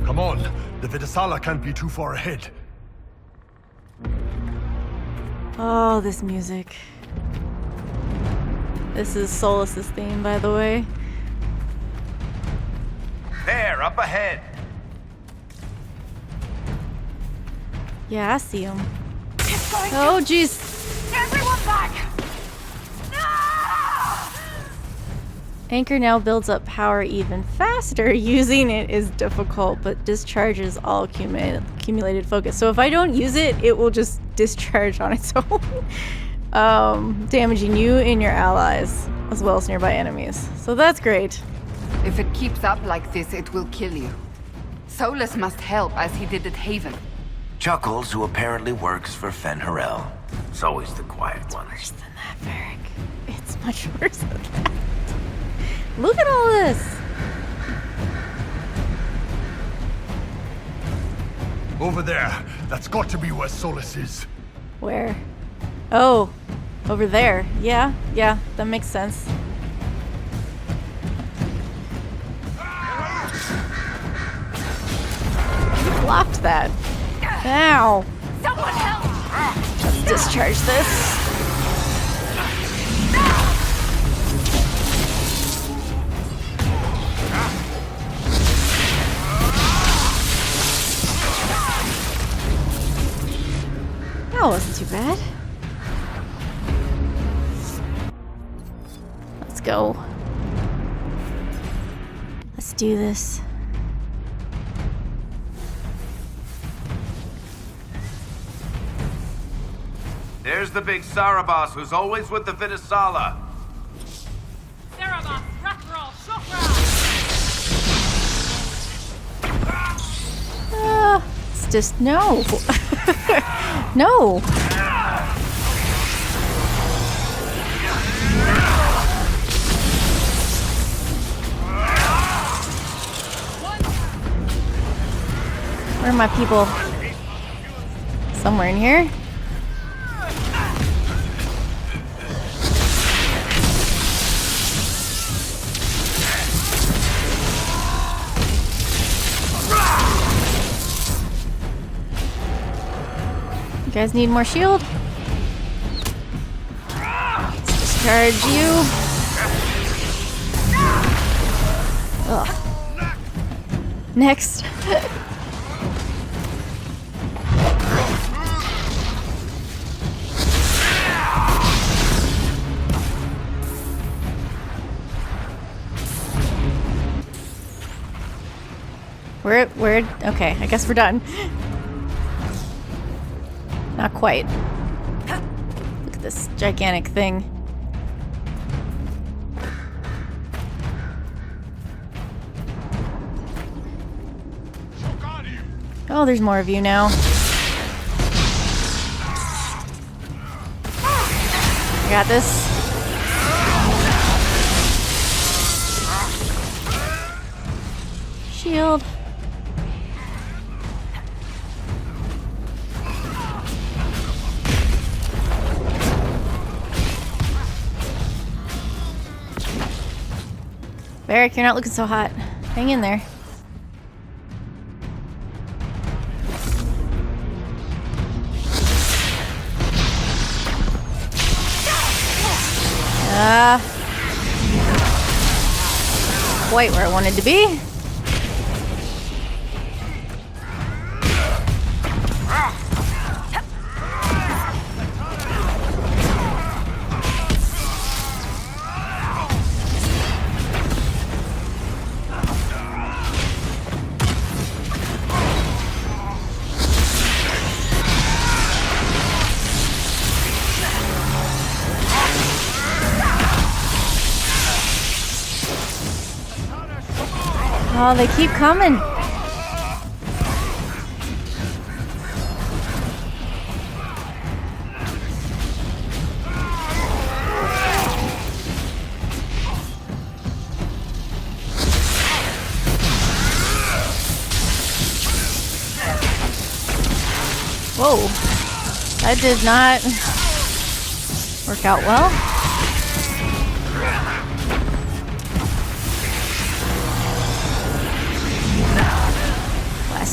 Come on, the Vidasala can't be too far ahead. Oh, this music. This is Solas' theme, by the way. There, up ahead. Yeah, I see him. It's going Oh, jeez. Everyone back! Anchor now builds up power even faster. Using it is difficult, but discharges all accumulated focus. So if I don't use it, it will just discharge on its own, damaging you and your allies, as well as nearby enemies. So that's great. If it keeps up like this, it will kill you. Solas must help, as he did at Haven. Chuckles, who apparently works for Fen'Harel. It's always the quiet ones. Worse than that, Varric. It's much worse than that. Look at all this! Over there. That's got to be where Solas is. Where? Oh, over there. Yeah, that makes sense. You blocked that. Ow! Someone help! Let's discharge this. That wasn't too bad. Let's go. Let's do this. There's the big Sarabas who's always with the Vidasala. Cerebus, Rackroll, Shockroll! It's just no. No. Where are my people? Somewhere in here. You guys need more shield? Let's discharge you. Ugh. Next. We're okay, I guess we're done. Not quite. Look at this gigantic thing. Oh, there's more of you now. I got this. Shield. Varric, you're not looking so hot. Hang in there. Quite where I wanted to be. Oh, they keep coming. Whoa. That did not work out well.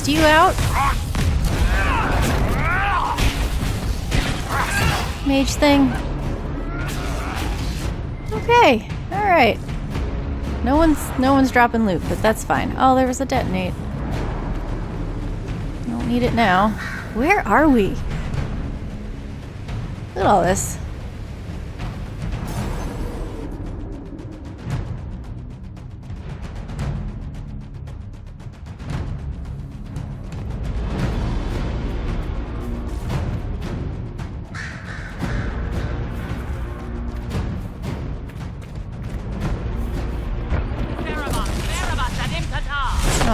bust you out. Mage thing. Okay, alright. No one's dropping loot, but that's fine. Oh, there was a detonate. Don't need it now. Where are we? Look at all this.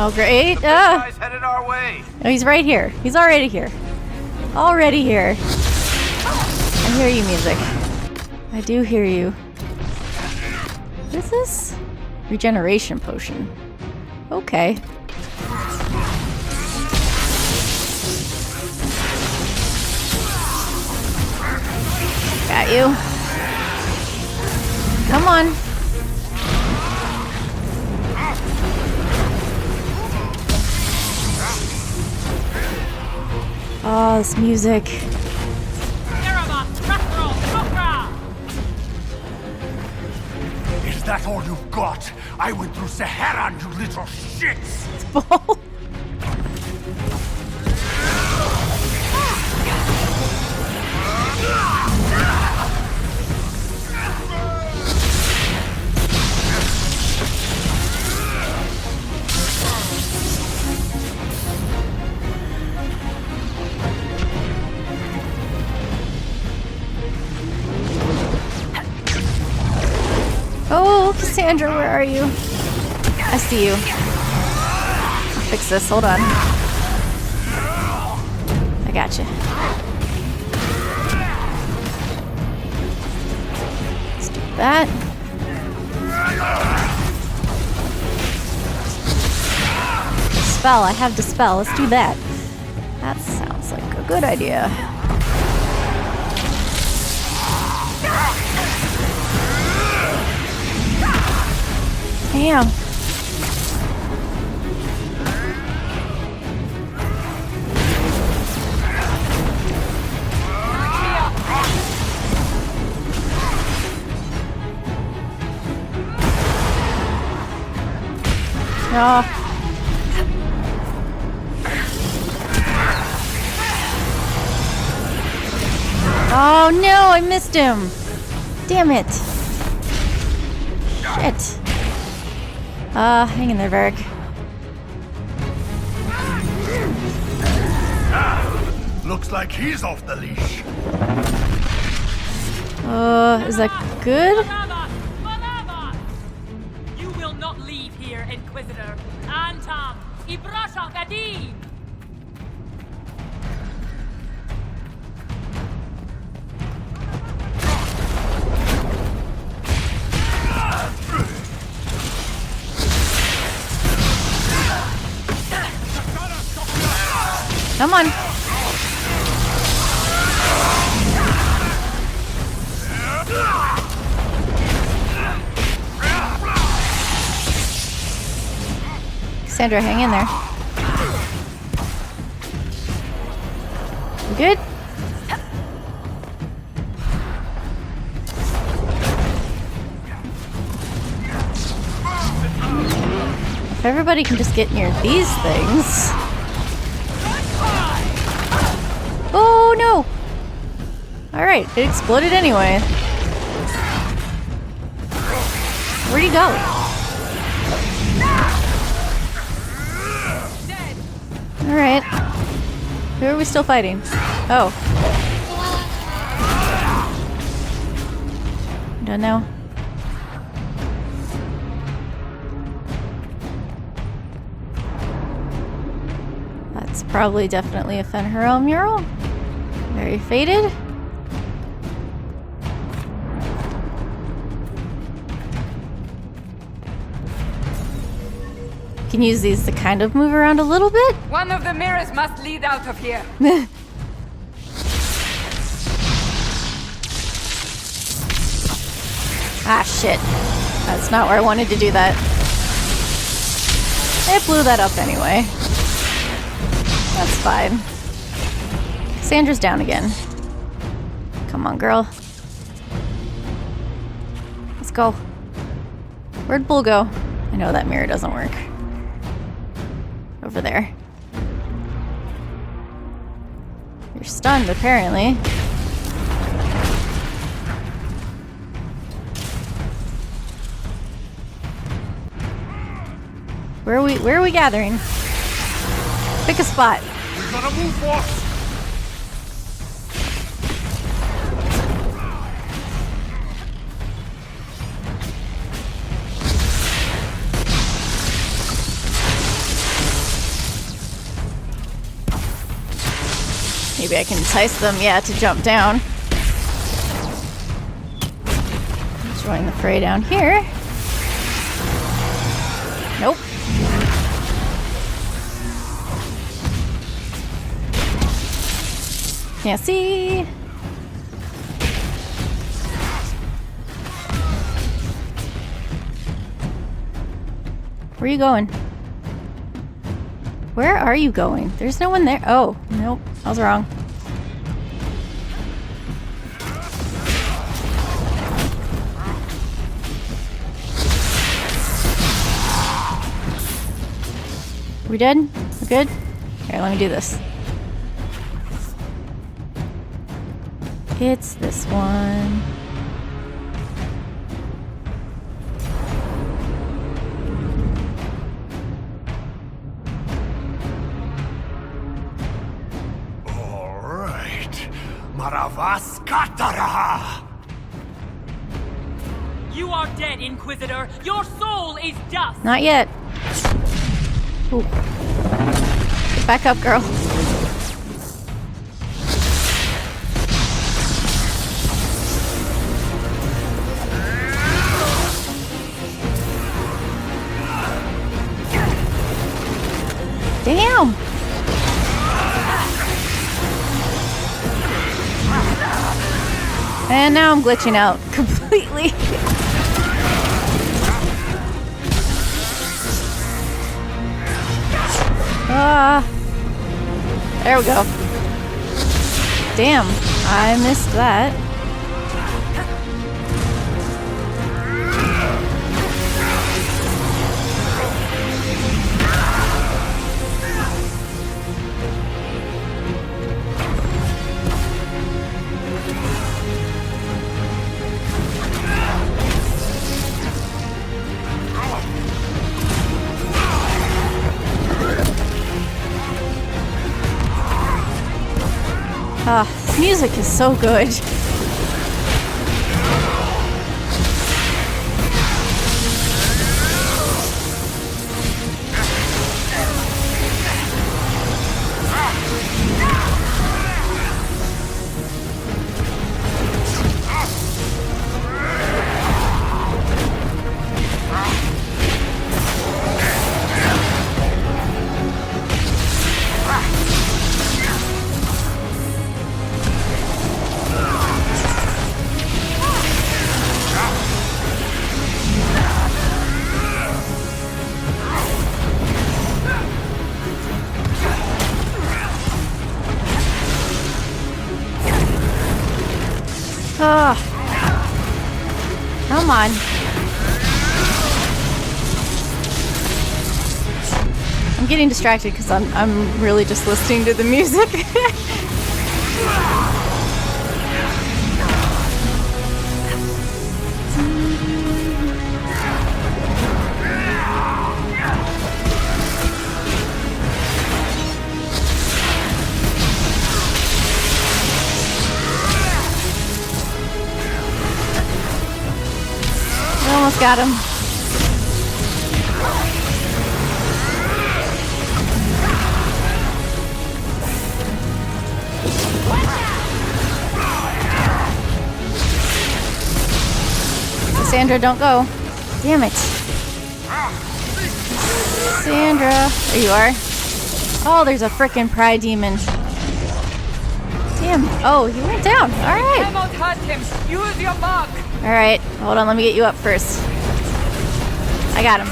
Oh, great. Guy's headed our way. Oh, he's right here. He's already here. Already here. I hear you, music. I do hear you. What is this? Regeneration potion. Okay. Got you. Come on. Oh, this music. Is that all you've got? I went through Sahara, you little shits! It's bold. Oh, Cassandra, where are you? I see you. I'll fix this, hold on. I got you. Let's do that. Dispel, I have Dispel, let's do that. That sounds like a good idea. Damn. Oh. Oh no, I missed him. Damn it. Shit. Hang in there, Varric. Looks like he's off the leash. Is that good? You will not leave here, Inquisitor. Antam, Ibrasha Gadim. Come on. Cassandra, hang in there. You good? If everybody can just get near these things. Oh no! Alright, it exploded anyway. Where'd he go? Alright. Who are we still fighting? Oh. Done now? That's probably definitely a Fen'Harel mural. Very faded. You can use these to kind of move around a little bit. One of the mirrors must lead out of here. Ah, shit. That's not where I wanted to do that. It blew that up anyway. That's fine. Sandra's down again. Come on, girl. Let's go. Where'd Bull go? I know that mirror doesn't work. Over there. You're stunned, apparently. Where are we gathering? Pick a spot. We gotta move, boss! Maybe I can entice them, yeah, to jump down. Join the fray down here. Nope. Can't see. Where are you going? Where are you going? There's no one there. Oh, nope. I was wrong. We dead? We good? Here, let me do this. It's this one. All right. Maravas Katara! You are dead, Inquisitor. Your soul is dust. Not yet. Ooh. Get back up, girl. Damn! And now I'm glitching out completely. There we go. Damn, I missed that. This music is so good. Come on. I'm getting distracted because I'm really just listening to the music. Almost got him. Sandra, don't go. Damn it. Sandra. There you are. Oh, there's a frickin' pride demon. Damn. Oh, he went down. Alright. Cannot hurt him. Use your mark. Alright. Hold on, let me get you up first. I got him.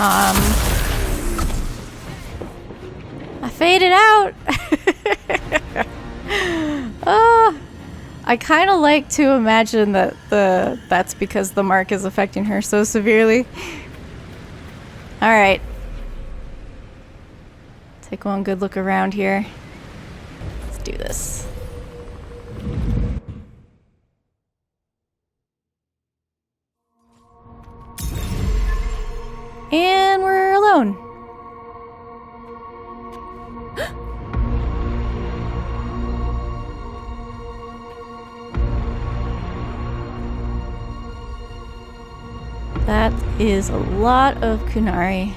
I faded out. I kind of like to imagine that that's because the mark is affecting her so severely. All right. Take one good look around here. Let's do this. And we're alone. That is a lot of Kunari.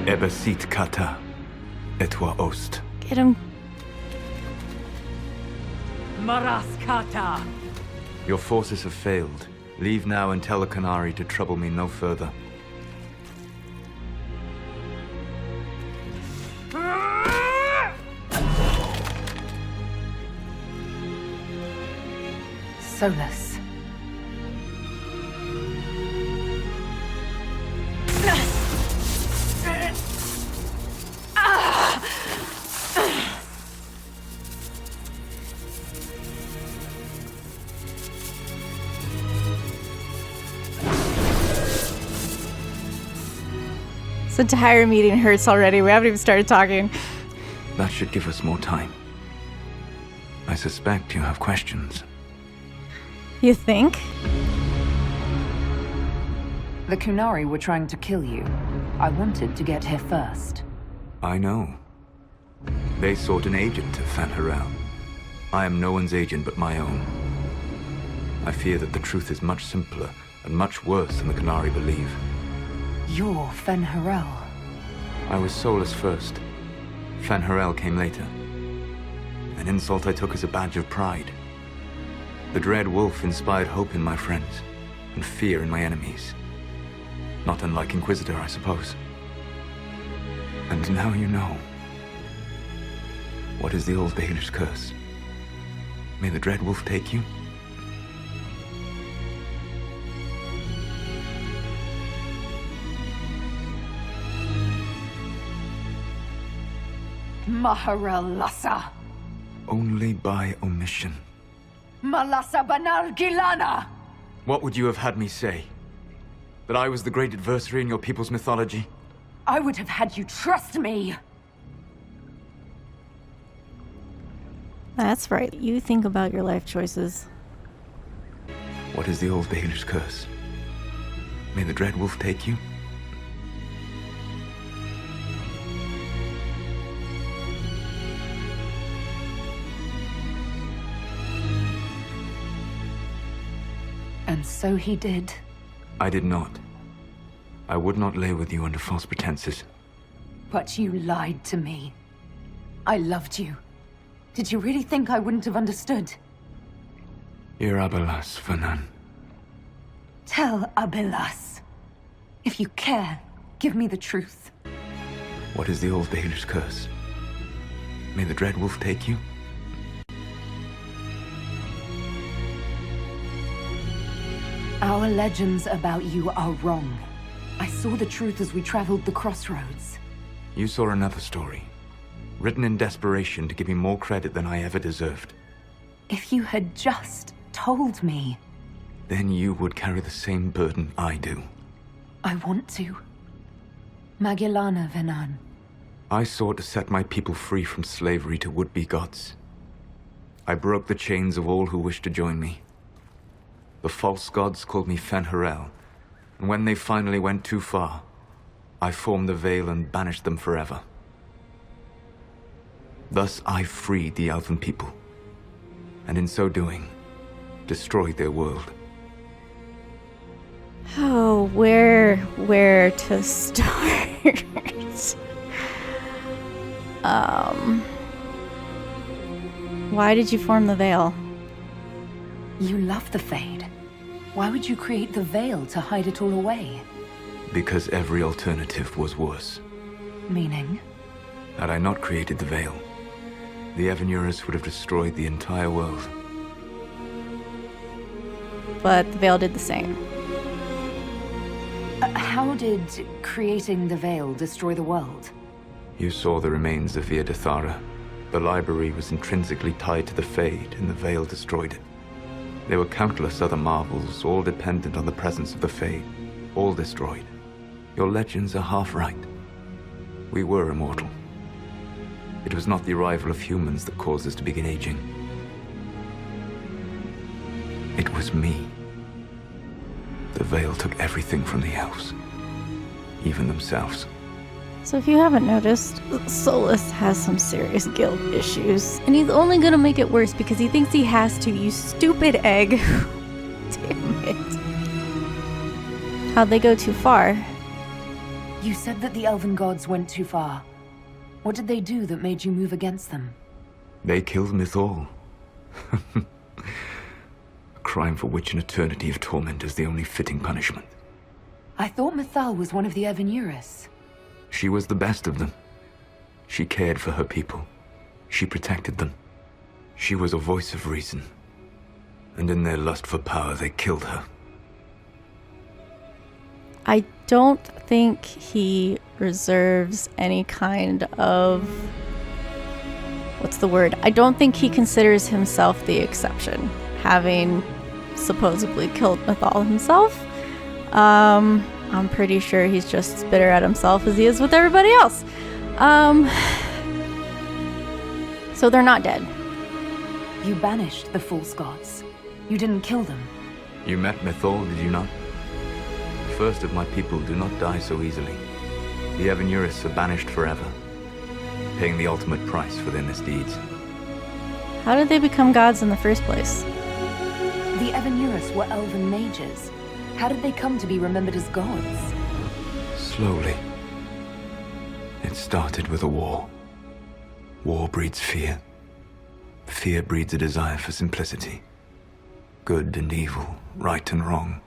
Ebesit kata, etwa ost. Get him. Maraskata. Your forces have failed. Leave now and tell the Qunari to trouble me no further. Solas. This entire meeting hurts already. We haven't even started talking. That should give us more time. I suspect you have questions. You think? The Qunari were trying to kill you. I wanted to get here first. I know. They sought an agent to Fan Harel. I am no one's agent but my own. I fear that the truth is much simpler and much worse than the Qunari believe. You're Fan Harel. I was Solas first. Fan Harel came later. An insult I took as a badge of pride. The Dread Wolf inspired hope in my friends, and fear in my enemies. Not unlike Inquisitor, I suppose. And now you know. What is the old Baelish curse? May the Dread Wolf take you? Maharel Lassa. Only by omission. Malasa Banar Gilana. What would you have had me say? That I was the great adversary in your people's mythology? I would have had you trust me. That's right. You think about your life choices. What is the old Baelish curse? May the Dread Wolf take you? And so he did. I did not. I would not lay with you under false pretenses. But you lied to me. I loved you. Did you really think I wouldn't have understood? Irabelas, Fanan. Tell Abelas. If you care, give me the truth. What is the old Baelish curse? May the Dread Wolf take you? Our legends about you are wrong. I saw the truth as we traveled the crossroads. You saw another story, written in desperation to give me more credit than I ever deserved. If you had just told me. Then you would carry the same burden I do. I want to. Magellana Venan. I sought to set my people free from slavery to would-be gods. I broke the chains of all who wished to join me. The false gods called me Fan Harel, and when they finally went too far, I formed the Veil and banished them forever. Thus I freed the elven people, and in so doing, destroyed their world. Oh, where to start? Why did you form the Veil? You love the Fade. Why would you create the Veil to hide it all away? Because every alternative was worse. Meaning? Had I not created the Veil, the Evanurus would have destroyed the entire world. But the Veil did the same. How did creating the Veil destroy the world? You saw the remains of Via de Thara. The library was intrinsically tied to the Fade, and the Veil destroyed it. There were countless other marvels, all dependent on the presence of the Fade, all destroyed. Your legends are half right. We were immortal. It was not the arrival of humans that caused us to begin aging. It was me. The Veil took everything from the elves, even themselves. So if you haven't noticed, Solas has some serious guilt issues. And he's only gonna make it worse because he thinks he has to, you stupid egg. Damn it. How'd they go too far? You said that the elven gods went too far. What did they do that made you move against them? They killed Mythal. A crime for which an eternity of torment is the only fitting punishment. I thought Mythal was one of the Evanurus. She was the best of them. She cared for her people. She protected them. She was a voice of reason. And in their lust for power, they killed her. I don't think he reserves any kind of... what's the word? I don't think he considers himself the exception, having supposedly killed Mythal himself. I'm pretty sure he's just as bitter at himself as he is with everybody else. So they're not dead. You banished the false gods. You didn't kill them. You met Mythal, did you not? The first of my people do not die so easily. The Evanurus are banished forever, paying the ultimate price for their misdeeds. How did they become gods in the first place? The Evanurus were elven mages. How did they come to be remembered as gods? Slowly. It started with a war. War breeds fear. Fear breeds a desire for simplicity. Good and evil, right and wrong,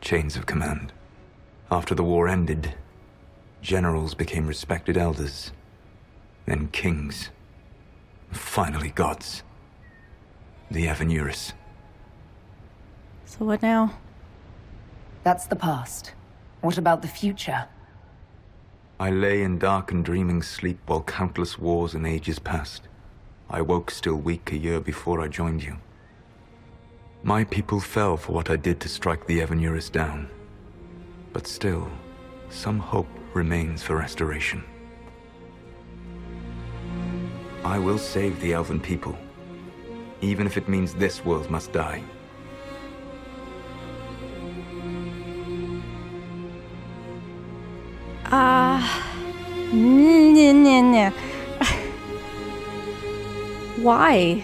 chains of command. After the war ended, generals became respected elders, then kings, finally gods. The Evanurus. So what now? That's the past. What about the future? I lay in dark and dreaming sleep while countless wars and ages passed. I woke still weak a year before I joined you. My people fell for what I did to strike the Evanurus down. But still, some hope remains for restoration. I will save the elven people, even if it means this world must die. Why?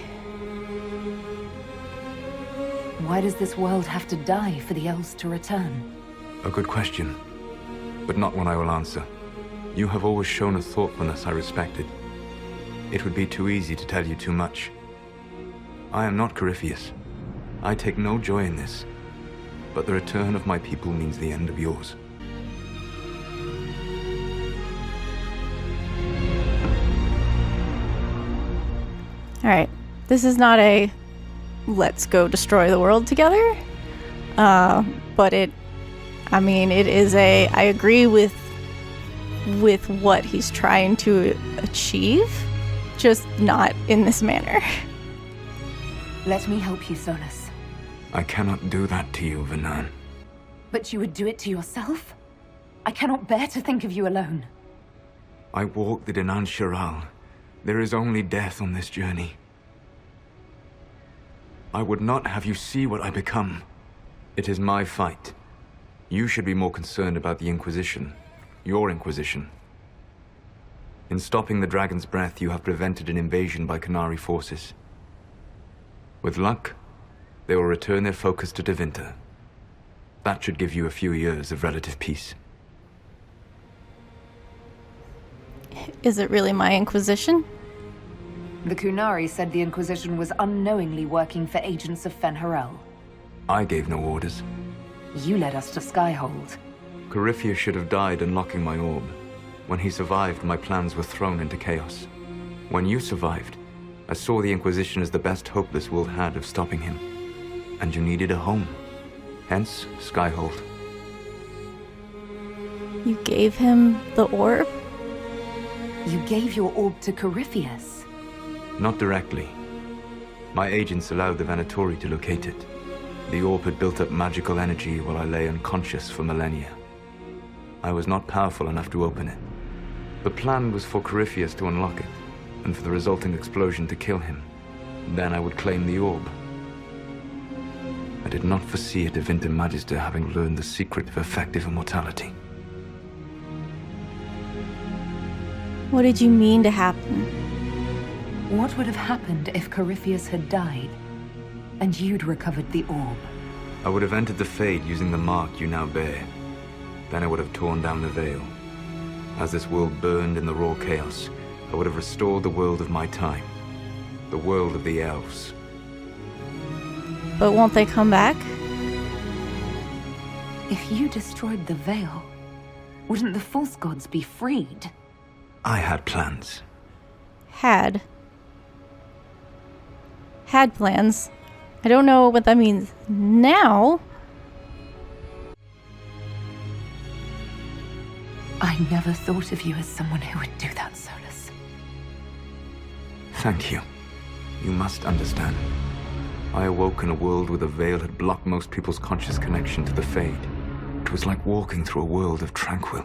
Why does this world have to die for the elves to return? A good question, but not one I will answer. You have always shown a thoughtfulness I respected. It would be too easy to tell you too much. I am not Corypheus. I take no joy in this, but the return of my people means the end of yours. Alright, this is not a let's go destroy the world together, but it is a, I agree with what he's trying to achieve, just not in this manner. Let me help you, Solas. I cannot do that to you, Vanan. But you would do it to yourself? I cannot bear to think of you alone. I walk the Dinan Shiral. There is only death on this journey. I would not have you see what I become. It is my fight. You should be more concerned about the Inquisition. Your Inquisition. In stopping the Dragon's Breath, you have prevented an invasion by Qunari forces. With luck, they will return their focus to Tevinter. That should give you a few years of relative peace. Is it really my Inquisition? The Qunari said the Inquisition was unknowingly working for agents of Fen'Harel. I gave no orders. You led us to Skyhold. Corypheus should have died unlocking my orb. When he survived, my plans were thrown into chaos. When you survived, I saw the Inquisition as the best hope this world had of stopping him. And you needed a home. Hence, Skyhold. You gave him the orb? You gave your orb to Corypheus. Not directly. My agents allowed the Venatori to locate it. The orb had built up magical energy while I lay unconscious for millennia. I was not powerful enough to open it. The plan was for Corypheus to unlock it, and for the resulting explosion to kill him. Then I would claim the orb. I did not foresee a Divinity Magister having learned the secret of effective immortality. What did you mean to happen? What would have happened if Corypheus had died, and you'd recovered the orb? I would have entered the Fade using the mark you now bear. Then I would have torn down the veil. As this world burned in the raw chaos, I would have restored the world of my time. The world of the elves. But won't they come back? If you destroyed the veil, wouldn't the false gods be freed? I had plans. Had plans. I don't know what that means now. I never thought of you as someone who would do that, Solas. Thank you. You must understand. I awoke in a world where the veil had blocked most people's conscious connection to the Fade. It was like walking through a world of tranquil.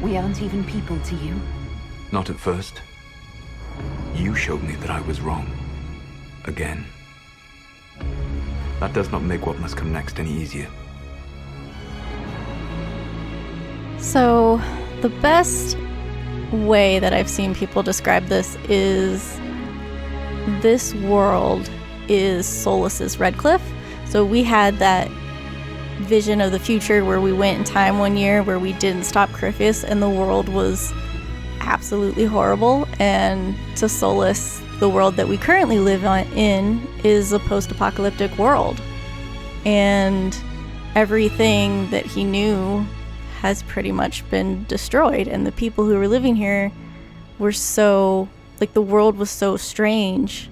We aren't even people to you. Not at first. You showed me that I was wrong. Again. That does not make what must come next any easier. So, the best way that I've seen people describe this is this world is Solas's Redcliffe. So we had that vision of the future where we went in time one year where we didn't stop Corypheus and the world was absolutely horrible. And to Solas, the world that we currently live in is a post-apocalyptic world. And everything that he knew has pretty much been destroyed. And the people who were living here were so, like, the world was so strange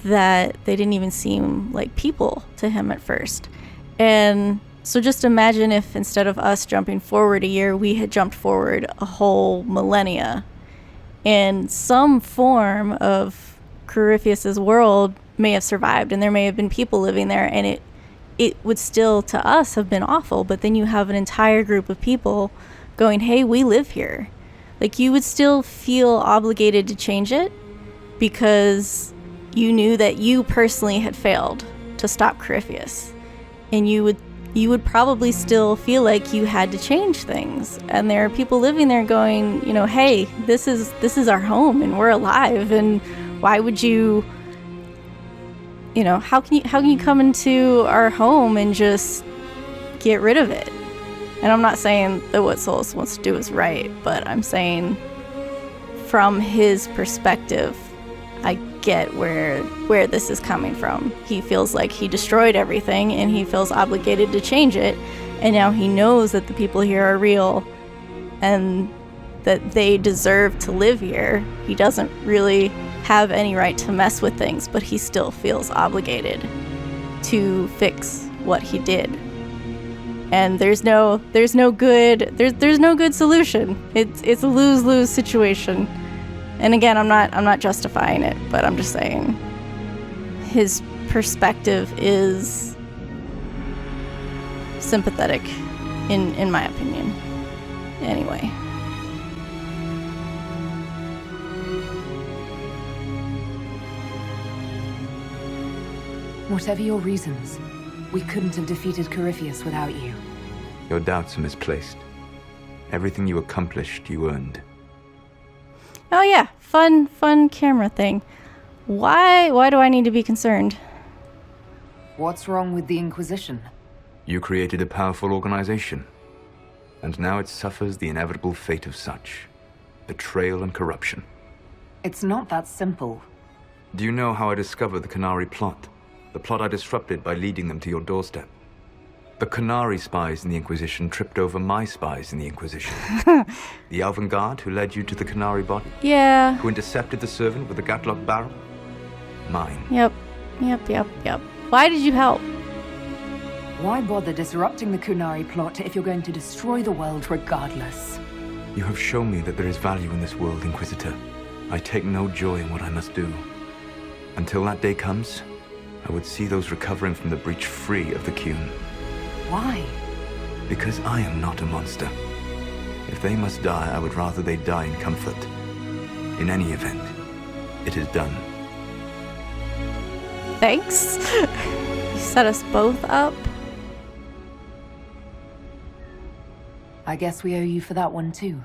that they didn't even seem like people to him at first. And so just imagine if instead of us jumping forward a year, we had jumped forward a whole millennia. And some form of Corypheus's world may have survived, and there may have been people living there, and it would still, to us, have been awful. But then you have an entire group of people going, hey, we live here. Like, you would still feel obligated to change it because you knew that you personally had failed to stop Corypheus. And you would probably still feel like you had to change things. And there are people living there going, you know, hey, this is our home and we're alive, and why would you, you know, how can you come into our home and just get rid of it? And I'm not saying that what Solas wants to do is right, but I'm saying from his perspective, I get where this is coming from. He feels like he destroyed everything and he feels obligated to change it, and now he knows that the people here are real and that they deserve to live here. He doesn't really have any right to mess with things, but he still feels obligated to fix what he did. And there's no good solution. It's a lose-lose situation. And again, I'm not justifying it, but I'm just saying his perspective is sympathetic in my opinion. Anyway. Whatever your reasons, we couldn't have defeated Corypheus without you. Your doubts are misplaced. Everything you accomplished, you earned. Oh yeah, fun camera thing. Why do I need to be concerned? What's wrong with the Inquisition? You created a powerful organization, and now it suffers the inevitable fate of such. Betrayal and corruption. It's not that simple. Do you know how I discovered the Canary plot? The plot I disrupted by leading them to your doorstep. The Canary spies in the Inquisition tripped over my spies in the Inquisition. The Elven Guard who led you to the Canary body? Yeah. Who intercepted the servant with the gatlock barrel? Mine. Yep. Why did you help? Why bother disrupting the Kunari plot if you're going to destroy the world regardless? You have shown me that there is value in this world, Inquisitor. I take no joy in what I must do. Until that day comes, I would see those recovering from the breach free of the Qun. Why? Because I am not a monster. If they must die, I would rather they die in comfort. In any event, it is done. Thanks. You set us both up. I guess we owe you for that one too.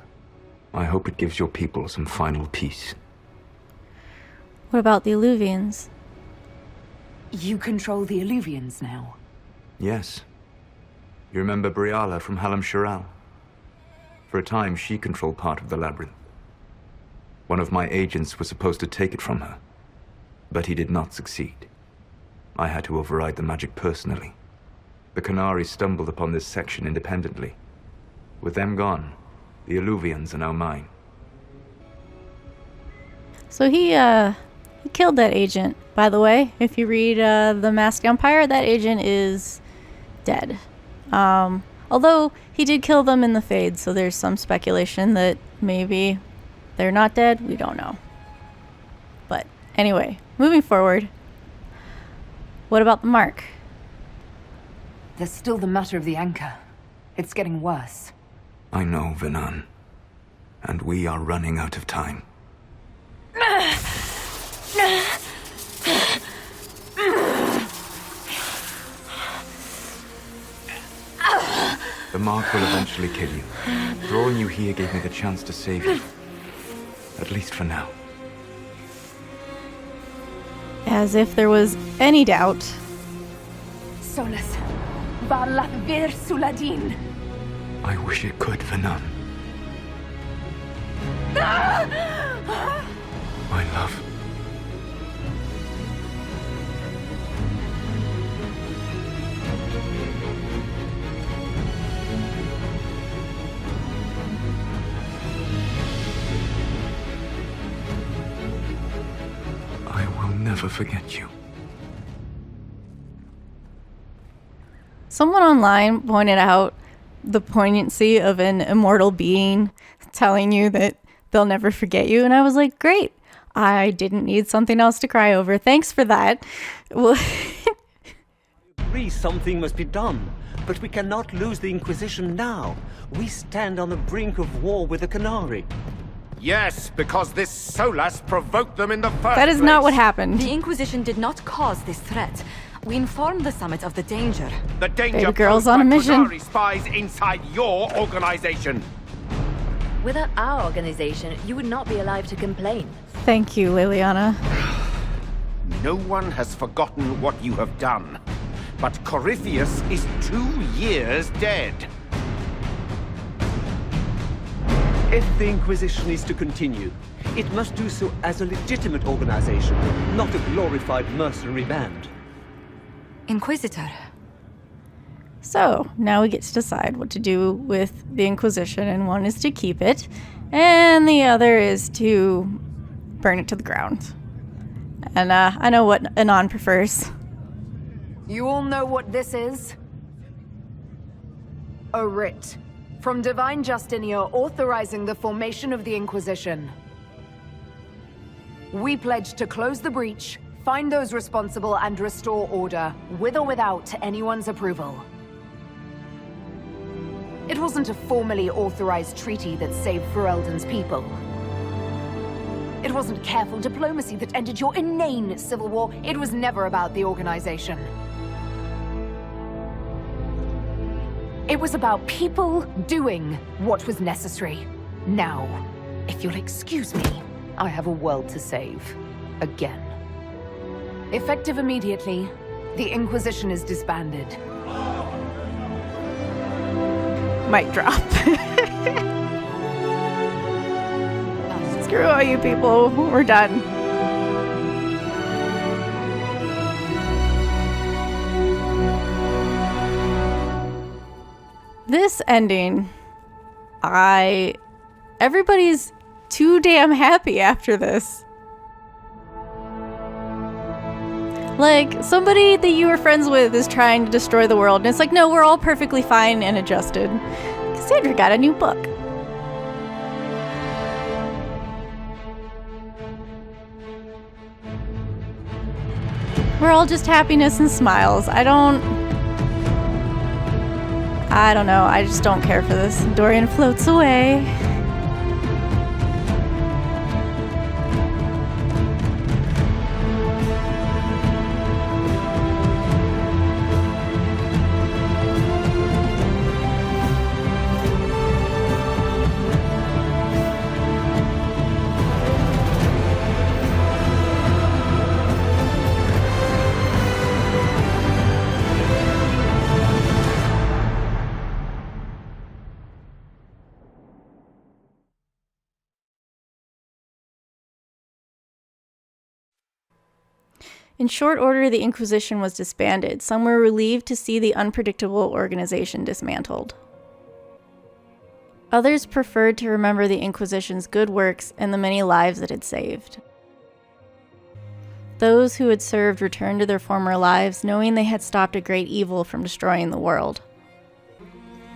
I hope it gives your people some final peace. What about the Illuvians? You control the Illuvians now. Yes. You remember Briala from Hallam Shiral? For a time, she controlled part of the labyrinth. One of my agents was supposed to take it from her, but he did not succeed. I had to override the magic personally. The Canary stumbled upon this section independently. With them gone, the Illuvians are now mine. So he killed that agent, by the way. If you read The Masked Empire, that agent is dead. Although he did kill them in the Fade, so there's some speculation that maybe they're not dead. We don't know. But anyway, moving forward. What about the mark? There's still the matter of the anchor. It's getting worse. I know, Venan. And we are running out of time. The mark will eventually kill you. Drawing you here gave me the chance to save you. At least for now. As if there was any doubt. Solas. Barlath vir Suladin. I wish it could, Venan. My love. I will never forget you. Someone online pointed out the poignancy of an immortal being telling you that they'll never forget you. And I was like, great. I didn't need something else to cry over. Thanks for that. Well, I agree something must be done, but we cannot lose the Inquisition now. We stand on the brink of war with the Canary. Yes, because this Solas provoked them in the first that is place. not what happened. The Inquisition did not cause this threat. We informed the Summit of the danger. The danger Baby girl's posed on a by mission. Qunari spies inside your organization. Without our organization, you would not be alive to complain. Thank you, Liliana. No one has forgotten what you have done. But Corypheus is 2 years dead. If the Inquisition is to continue, it must do so as a legitimate organization, not a glorified mercenary band. Inquisitor. So, now we get to decide what to do with the Inquisition, and one is to keep it, and the other is to burn it to the ground. And I know what Anon prefers. You all know what this is? A writ from Divine Justinia authorizing the formation of the Inquisition. We pledge to close the breach, find those responsible, and restore order, with or without anyone's approval. It wasn't a formally authorized treaty that saved Ferelden's people. It wasn't careful diplomacy that ended your inane civil war. It was never about the organization. It was about people doing what was necessary. Now, if you'll excuse me, I have a world to save. Again. Effective immediately, the Inquisition is disbanded. Mic drop. Screw all you people. We're done. This ending, everybody's too damn happy after this. Like, somebody that you were friends with is trying to destroy the world, and it's like, no, we're all perfectly fine and adjusted. Cassandra got a new book. We're all just happiness and smiles. I don't know. I just don't care for this. Dorian floats away. In short order, the Inquisition was disbanded. Some were relieved to see the unpredictable organization dismantled. Others preferred to remember the Inquisition's good works and the many lives it had saved. Those who had served returned to their former lives, knowing they had stopped a great evil from destroying the world,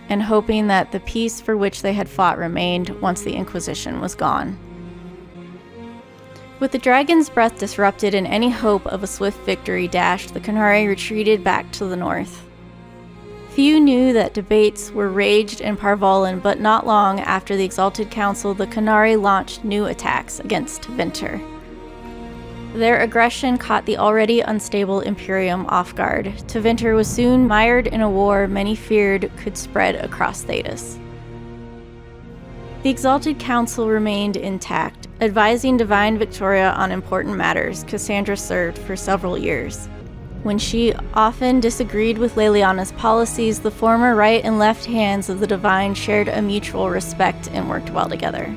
and hoping that the peace for which they had fought remained once the Inquisition was gone. With the dragon's breath disrupted and any hope of a swift victory dashed, the Qunari retreated back to the north. Few knew that debates were raged in Parvolan, but not long after the Exalted Council, the Qunari launched new attacks against Tevinter. Their aggression caught the already unstable Imperium off guard. Tevinter was soon mired in a war many feared could spread across Thedas. The Exalted Council remained intact, advising Divine Victoria on important matters. Cassandra served for several years. When she often disagreed with Leliana's policies, the former right and left hands of the Divine shared a mutual respect and worked well together.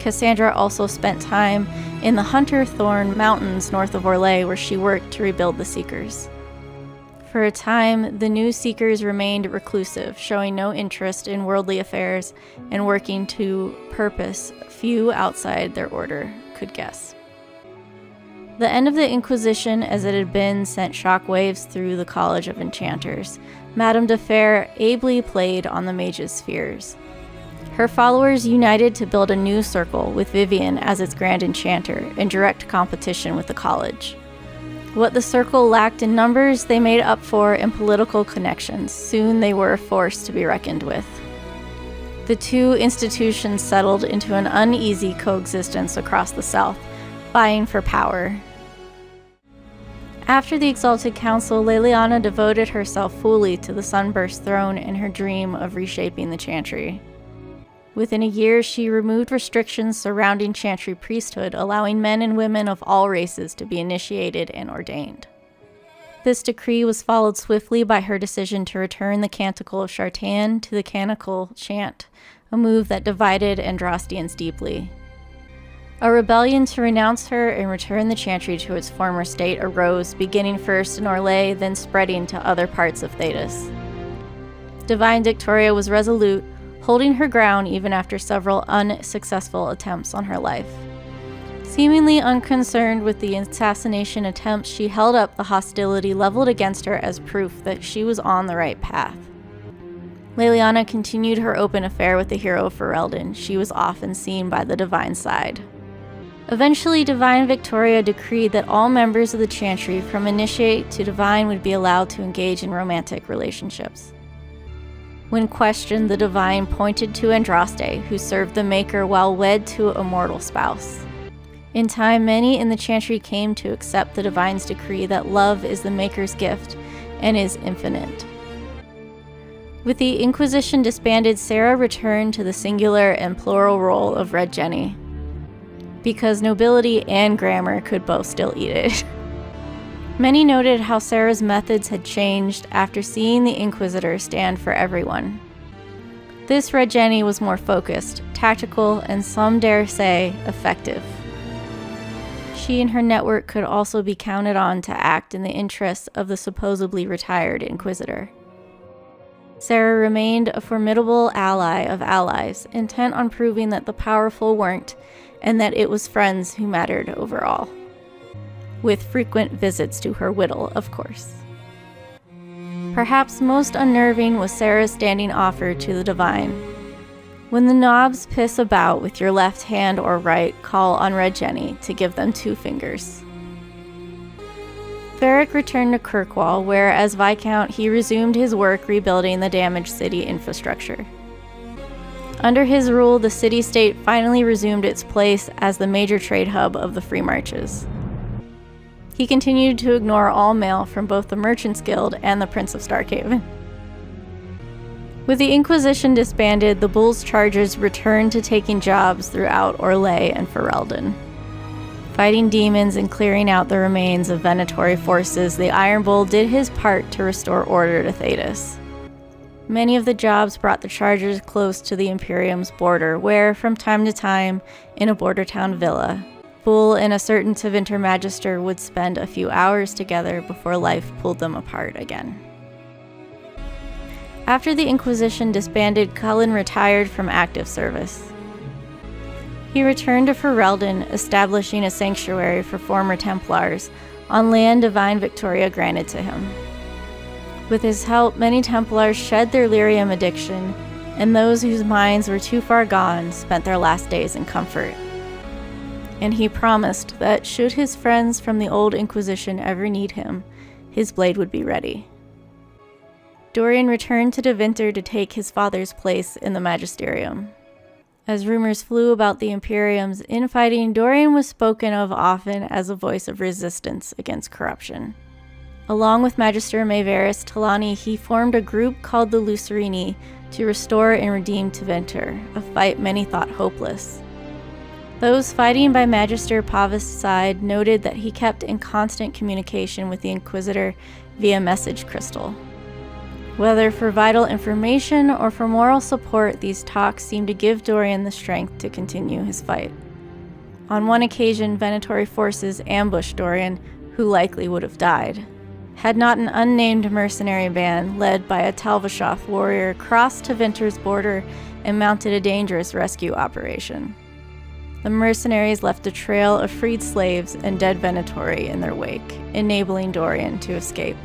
Cassandra also spent time in the Hunterthorn Mountains north of Orlais, where she worked to rebuild the Seekers. For a time, the new Seekers remained reclusive, showing no interest in worldly affairs and working to purpose few outside their order could guess. The end of the Inquisition, as it had been, sent shockwaves through the College of Enchanters. Madame de Fer ably played on the mage's fears. Her followers united to build a new circle, with Vivian as its Grand Enchanter, in direct competition with the college. What the circle lacked in numbers, they made up for in political connections. Soon they were a force to be reckoned with. The two institutions settled into an uneasy coexistence across the south, vying for power. After the Exalted Council, Leliana devoted herself fully to the Sunburst throne and her dream of reshaping the Chantry. Within a year, she removed restrictions surrounding Chantry priesthood, allowing men and women of all races to be initiated and ordained. This decree was followed swiftly by her decision to return the Canticle of Shartan to the canonical chant, a move that divided Andrastians deeply. A rebellion to renounce her and return the Chantry to its former state arose, beginning first in Orlais, then spreading to other parts of Thedas. Divine Victoria was resolute, holding her ground even after several unsuccessful attempts on her life. Seemingly unconcerned with the assassination attempts, she held up the hostility leveled against her as proof that she was on the right path. Leliana continued her open affair with the hero Ferelden. She was often seen by the Divine side. Eventually, Divine Victoria decreed that all members of the Chantry, from Initiate to Divine, would be allowed to engage in romantic relationships. When questioned, the Divine pointed to Andraste, who served the Maker while wed to a mortal spouse. In time, many in the Chantry came to accept the Divine's decree that love is the Maker's gift and is infinite. With the Inquisition disbanded, Sarah returned to the singular and plural role of Red Jenny, because nobility and grammar could both still eat it. Many noted how Sarah's methods had changed after seeing the Inquisitor stand for everyone. This Red Jenny was more focused, tactical, and some dare say, effective. She and her network could also be counted on to act in the interests of the supposedly retired Inquisitor. Sarah remained a formidable ally of allies, intent on proving that the powerful weren't, and that it was friends who mattered overall. With frequent visits to her whittle, of course. Perhaps most unnerving was Sarah's standing offer to the divine. When the knobs piss about with your left hand or right, call on Red Jenny to give them 2 fingers. Varric returned to Kirkwall, where, as Viscount, he resumed his work rebuilding the damaged city infrastructure. Under his rule, the city-state finally resumed its place as the major trade hub of the Free Marches. He continued to ignore all mail from both the Merchants Guild and the Prince of Starkhaven. With the Inquisition disbanded, the Bull's Chargers returned to taking jobs throughout Orlais and Ferelden. Fighting demons and clearing out the remains of Venatori forces, the Iron Bull did his part to restore order to Thedas. Many of the jobs brought the Chargers close to the Imperium's border, where, from time to time, in a border town villa, Bull and a certain Tevinter Magister would spend a few hours together before life pulled them apart again. After the Inquisition disbanded, Cullen retired from active service. He returned to Ferelden, establishing a sanctuary for former Templars on land Divine Victoria granted to him. With his help, many Templars shed their lyrium addiction, and those whose minds were too far gone spent their last days in comfort. And he promised that should his friends from the old Inquisition ever need him, his blade would be ready. Dorian returned to Tevinter to take his father's place in the Magisterium. As rumors flew about the Imperium's infighting, Dorian was spoken of often as a voice of resistance against corruption. Along with Magister Maevaris Talani, he formed a group called the Lucerini to restore and redeem Tevinter, a fight many thought hopeless. Those fighting by Magister Pavus' side noted that he kept in constant communication with the Inquisitor via message crystal. Whether for vital information or for moral support, these talks seemed to give Dorian the strength to continue his fight. On one occasion, Venatori forces ambushed Dorian, who likely would have died, had not an unnamed mercenary band led by a Talvashoth warrior crossed Tevinter's border and mounted a dangerous rescue operation. The mercenaries left a trail of freed slaves and dead Venatori in their wake, enabling Dorian to escape.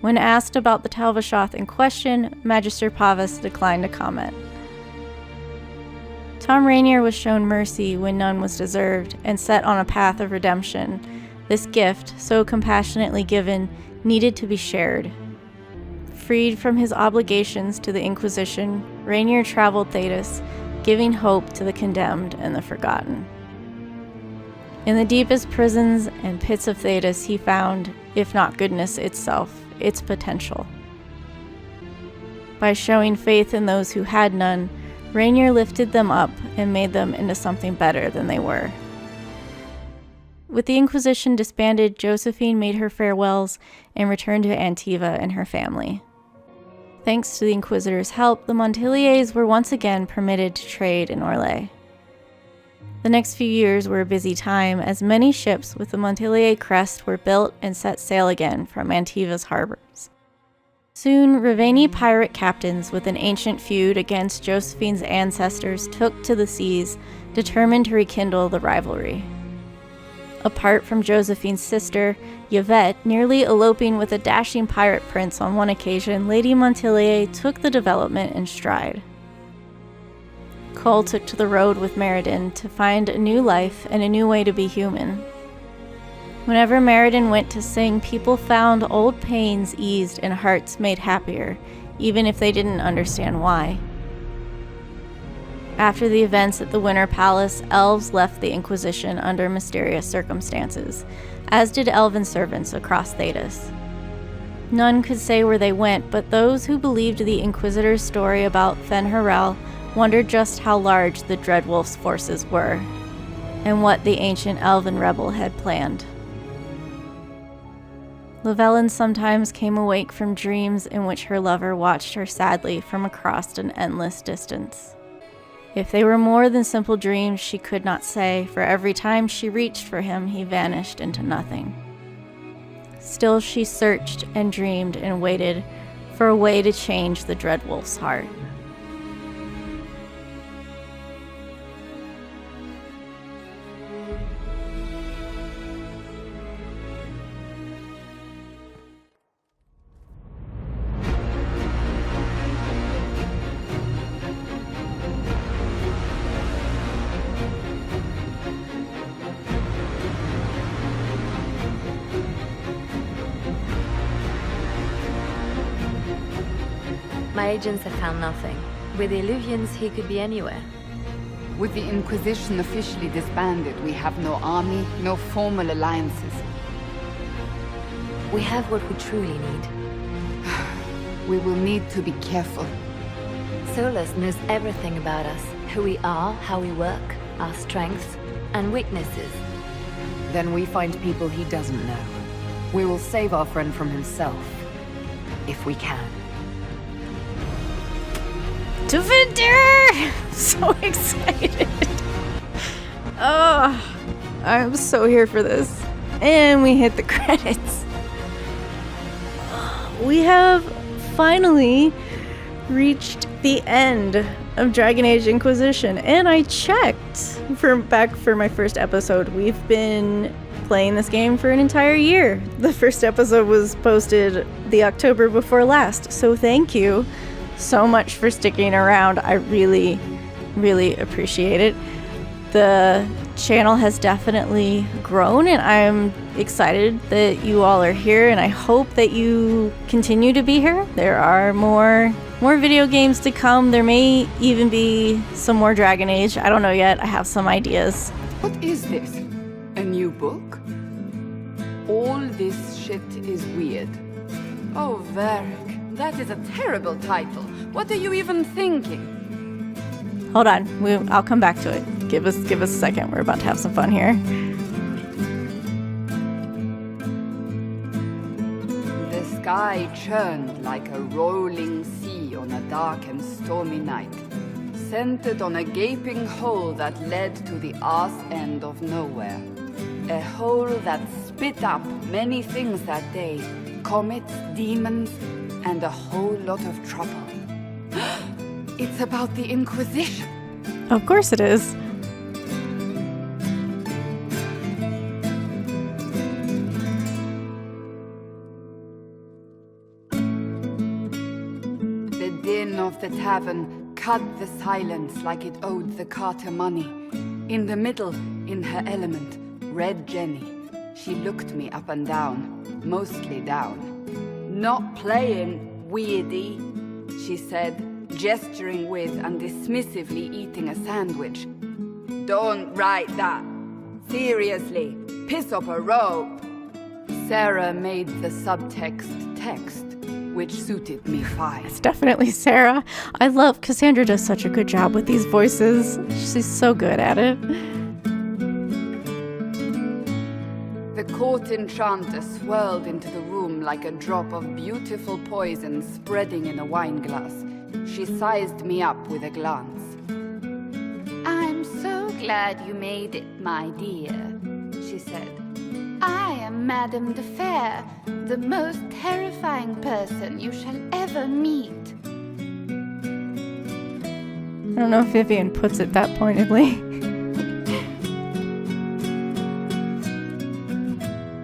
When asked about the Talvashoth in question, Magister Pavus declined to comment. Tom Rainier was shown mercy when none was deserved, and set on a path of redemption. This gift, so compassionately given, needed to be shared. Freed from his obligations to the Inquisition, Rainier traveled Thedas, giving hope to the condemned and the forgotten. In the deepest prisons and pits of Thedas, he found, if not goodness itself, its potential. By showing faith in those who had none, Rainier lifted them up and made them into something better than they were. With the Inquisition disbanded, Josephine made her farewells and returned to Antiva and her family. Thanks to the Inquisitor's help, the Montiliers were once again permitted to trade in Orlais. The next few years were a busy time, as many ships with the Montilier crest were built and set sail again from Antiva's harbors. Soon, Raveni pirate captains with an ancient feud against Josephine's ancestors took to the seas, determined to rekindle the rivalry. Apart from Josephine's sister, Yvette, nearly eloping with a dashing pirate prince on one occasion, Lady Montilier took the development in stride. Cole took to the road with Meriden to find a new life and a new way to be human. Whenever Meriden went to sing, people found old pains eased and hearts made happier, even if they didn't understand why. After the events at the Winter Palace, elves left the Inquisition under mysterious circumstances, as did elven servants across Thedas. None could say where they went, but those who believed the Inquisitor's story about Fen'Harel wondered just how large the Dreadwolf's forces were, and what the ancient elven rebel had planned. Lavellan sometimes came awake from dreams in which her lover watched her sadly from across an endless distance. If they were more than simple dreams, she could not say, for every time she reached for him, he vanished into nothing. Still she searched and dreamed and waited for a way to change the Dreadwolf's heart. My agents have found nothing. With the Illuvians, he could be anywhere. With the Inquisition officially disbanded, we have no army, no formal alliances. We have what we truly need. We will need to be careful. Solas knows everything about us. Who we are, how we work, our strengths and weaknesses. Then we find people he doesn't know. We will save our friend from himself. If we can. Defender! So excited. Oh, I'm so here for this. And we hit the credits. We have finally reached the end of Dragon Age Inquisition. And I checked back for my first episode. We've been playing this game for an entire year. The first episode was posted the October before last. So thank you so much for sticking around. I really, really appreciate it. The channel has definitely grown, and I'm excited that you all are here, and I hope that you continue to be here. There are more video games to come. There may even be some more Dragon Age. I don't know yet. I have some ideas. What is this? A new book? All this shit is weird. Oh, Varric, that is a terrible title. What are you even thinking? Hold on, I'll come back to it. Give us a second. We're about to have some fun here. The sky churned like a rolling sea on a dark and stormy night, centered on a gaping hole that led to the arse end of nowhere. A hole that spit up many things that day. Comets, demons, and a whole lot of trouble. It's about the Inquisition. Of course it is. The din of the tavern cut the silence like it owed the carter money. In the middle, in her element, Red Jenny. She looked me up and down, mostly down. Not playing, weirdy, she said, gesturing with and dismissively eating a sandwich. Don't write that. Seriously, piss up a rope. Sarah made the subtext text, which suited me fine. It's definitely Sarah. I love Cassandra does such a good job with these voices. She's so good at it. The court enchanter swirled into the room like a drop of beautiful poison spreading in a wineglass. She sized me up with a glance. I'm so glad you made it, my dear, she said. I am Madame de Fair, the most terrifying person you shall ever meet. I don't know if Vivian puts it that pointedly.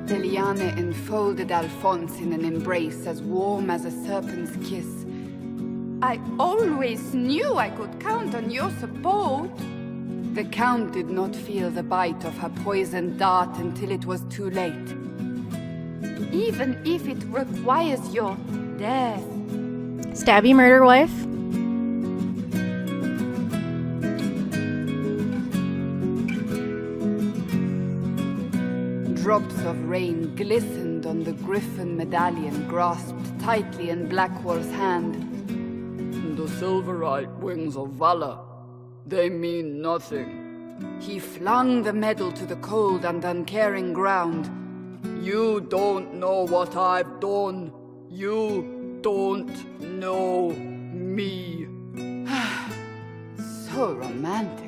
Liliana enfolded Alphonse in an embrace as warm as a serpent's kiss. I always knew I could count on your support. The Count did not feel the bite of her poisoned dart until it was too late. Even if it requires your death. Stabby murder wife. Drops of rain glistened on the griffin medallion grasped tightly in Blackwall's hand. The silverite wings of valor, they mean nothing. He flung the medal to the cold and uncaring ground. You don't know what I've done. You don't know me. So romantic.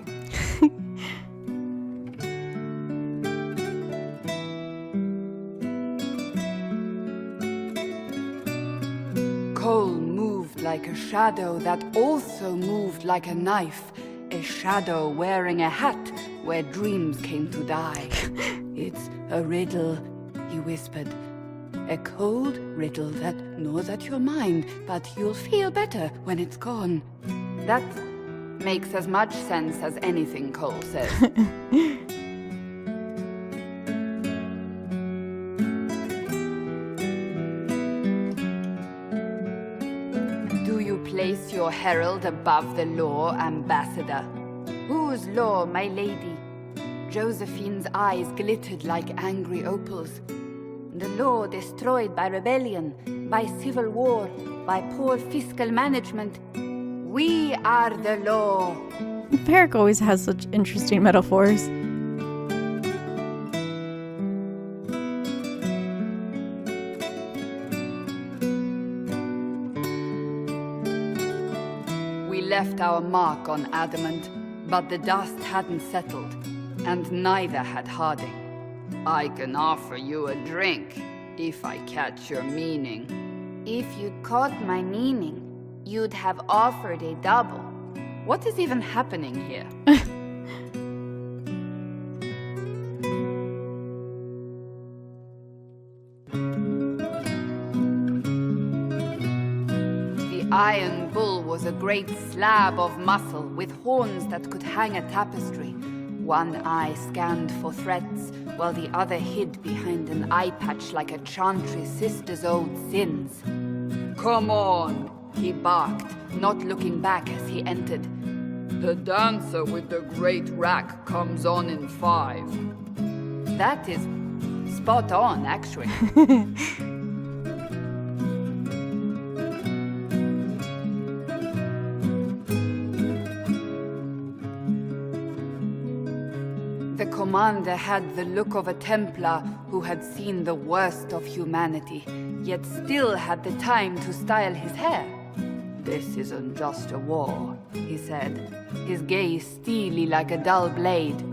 Cold a shadow that also moved like a knife. A shadow wearing a hat where dreams came to die. It's a riddle, he whispered. A cold riddle that gnaws at your mind, but you'll feel better when it's gone. That makes as much sense as anything Cole says. Do you place your herald above the law, Ambassador? Whose law, my lady? Josephine's eyes glittered like angry opals. The law destroyed by rebellion, by civil war, by poor fiscal management. We are the law. Varric always has such interesting metaphors. We left our mark on adamant, but the dust hadn't settled, and neither had Harding. I can offer you a drink, if I catch your meaning. If you'd caught my meaning, you'd have offered a double. What is even happening here? The Iron Bull was a great slab of muscle with horns that could hang a tapestry. One eye scanned for threats, while the other hid behind an eye patch like a chantry sister's old sins. Come on, he barked, not looking back as he entered. The dancer with the great rack comes on in 5. That is spot on, actually. The commander had the look of a Templar who had seen the worst of humanity, yet still had the time to style his hair. This isn't just a war, he said, his gaze steely like a dull blade.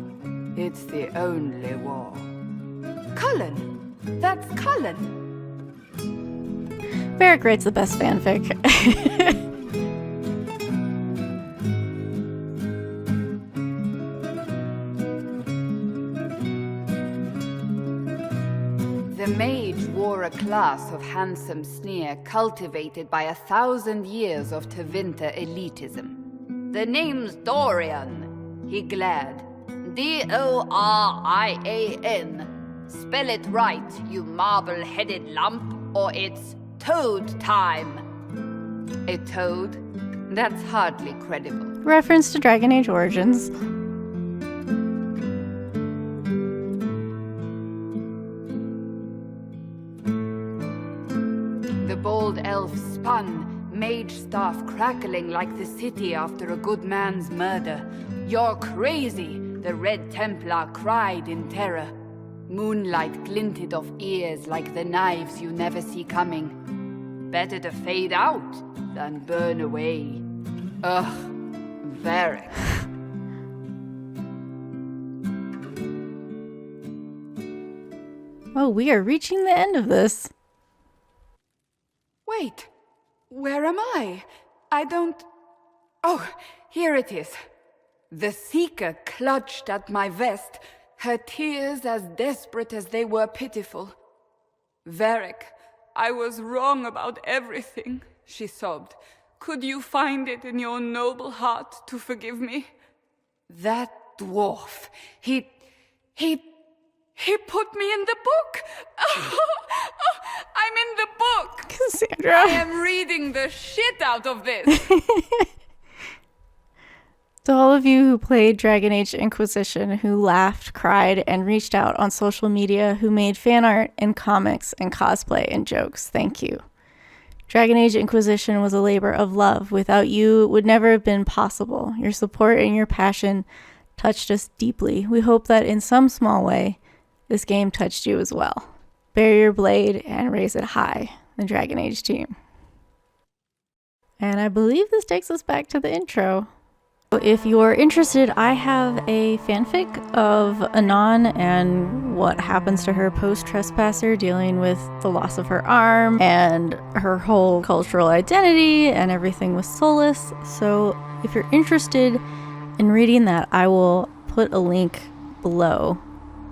It's the only war. Cullen! That's Cullen! Varric writes the best fanfic. The mage wore a class of handsome sneer cultivated by 1,000 years of Tevinter elitism. The name's Dorian, he glared. D-O-R-I-A-N. Spell it right, you marble-headed lump, or it's toad time. A toad? That's hardly credible. Reference to Dragon Age Origins. The bold elf spun, mage staff crackling like the city after a good man's murder. You're crazy, the Red Templar cried in terror. Moonlight glinted off ears like the knives you never see coming. Better to fade out than burn away. Ugh, Varric. Oh, we are reaching the end of this. Wait, where am I? I don't... Oh, here it is. The Seeker clutched at my vest, her tears as desperate as they were pitiful. Varric, I was wrong about everything, she sobbed. Could you find it in your noble heart to forgive me? That dwarf, he put me in the book! I'm in the book! Cassandra! I am reading the shit out of this! To all of you who played Dragon Age Inquisition, who laughed, cried, and reached out on social media, who made fan art and comics and cosplay and jokes, thank you. Dragon Age Inquisition was a labor of love. Without you, it would never have been possible. Your support and your passion touched us deeply. We hope that in some small way, this game touched you as well. Bear your blade and raise it high, the Dragon Age team. And I believe this takes us back to the intro. If you're interested, I have a fanfic of Anon and what happens to her post-Trespasser, dealing with the loss of her arm and her whole cultural identity and everything with Solas. So if you're interested in reading that, I will put a link below.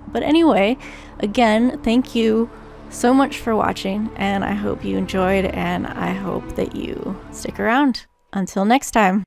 But anyway, again, thank you so much for watching, and I hope you enjoyed, and I hope that you stick around. Until next time.